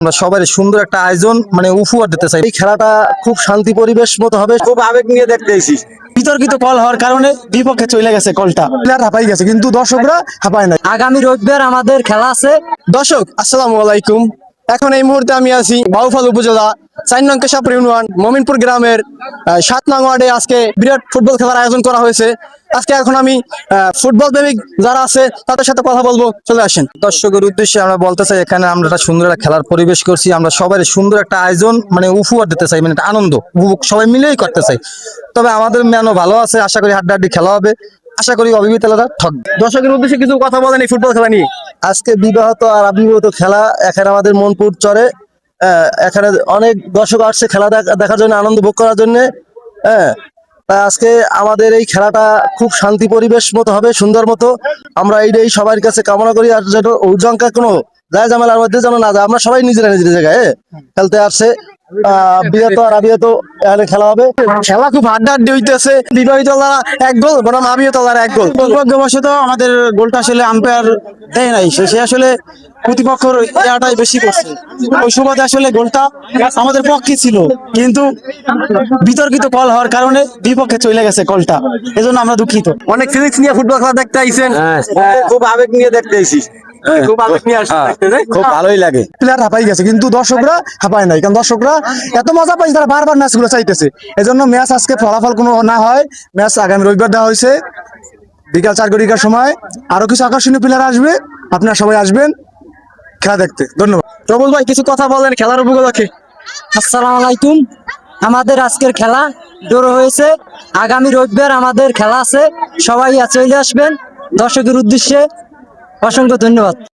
আমরা সবাই সুন্দর একটা আয়োজন মানে উপহার দিতে চাই। এই খেলাটা খুব শান্তি পরিবেশ মতো হবে, খুব আবেগ নিয়ে দেখতে এসেছি। বিতর্কিত কল হওয়ার কারণে বিপক্ষে চলে গেছে কলটা, প্লেয়ার হাঁপাই গেছে কিন্তু দর্শকরা হাঁপায় নাই। আগামী রবিবার আমাদের খেলা আছে। দর্শক আসসালামু আলাইকুম। এখন এই মুহূর্তে আমি আছি বাউফল উপজেলা ৪ নং কেশাপুর ইউনিয়ন মমিনপুর গ্রামের ৭ নং ওয়ার্ডে আজকে বিরাট ফুটবল খেলার আয়োজন করা হয়েছে। আজকে এখন আমি ফুটবল প্রেমিক যারা আছে তাদের সাথে কথা বলবো, চলে আসেন। দর্শকের উদ্দেশ্যে আমরা বলতে চাই, এখানে আমরা একটা সুন্দর একটা খেলার পরিবেশ করছি। আমরা সবাই সুন্দর একটা আয়োজন মানে উপহার দিতে চাই, মানে একটা আনন্দ উপভোগ সবাই মিলেই করতে চাই। তবে আমাদের ম্যানও ভালো আছে, আশা করি হাড্ডাহাড্ডি খেলা হবে, আশা করি অবিবিতলাটা ঠকবে। দর্শকের উদ্দেশ্যে কিছু কথা বলেন এই ফুটবল খেলা নিয়ে। আজকে বিবাহিত আর অবিবাহিত খেলা এখানে আমাদের মনপুর চরে। এখানে অনেক দর্শক আসছে খেলা দেখার জন্য, আনন্দ ভোগ করার জন্য। হ্যাঁ, তাই আজকে আমাদের এই খেলাটা খুব শান্তি পরিবেশ মতো হবে, সুন্দর মতো। আমরা এইটাই সবার কাছে কামনা করি। আর যেন উজ্জঙ্কা কোনো যায় ঝামেলার মধ্যে যেন না যায়, আমরা সবাই নিজেরা নিজের জায়গায় খেলতে আসছে। বিয়েত আর আবিয়েত এখানে খেলা হবে। খেলা খুব হাড্ডাহাড্ডি হইতেছে, বিবাহিত এক গোল বনাম আবিহিত এক গোল। দুর্ভাগ্যবশত আমাদের গোলটা আসলে আম্পায়ার দেয় নাই, সে আসলে প্রতিপক্ষের ইয়াটাই বেশি করছে। ওই সুবাদে আসলে গোলটা আমাদের পক্ষে ছিল, কিন্তু বিতর্কিত কল হওয়ার কারণে বিপক্ষে চলে গেছে কলটা, এজন্য আমরা দুঃখিত। অনেক ফিজিক্স নিয়ে ফুটবল খেলা দেখতে আইছেন, খুব আবেগ নিয়ে দেখতে আইছি। খুব আবেগ নিয়ে আসছে, খুব ভালোই লাগে। প্লেয়ার হাঁপাই গেছে কিন্তু দর্শকরা হাঁপায় নাই, কারণ দর্শকরা এত মজা পাইছে, তারা বারবার ম্যাচগুলো চাইতেছে। এজন্য ম্যাচ আজকে ফলাফল কোনো না হয়, ম্যাচ আগামী রবিবার দেওয়া হয়েছে বিকাল 4 সময়। আরো কিছু আকর্ষণীয় প্লেয়ার আসবে, আপনারা সবাই আসবেন খেলা দেখতে। ধন্যবাদ। রবুল ভাই কিছু কথা বলেন খেলার উপলক্ষে। আসসালামু আলাইকুম। আমাদের আজকের খেলা ড্র হয়েছে। আগামী রবিবার আমাদের খেলা আছে, সবাই চলে আসবেন। দর্শকের উদ্দেশ্যে অসংখ্য ধন্যবাদ।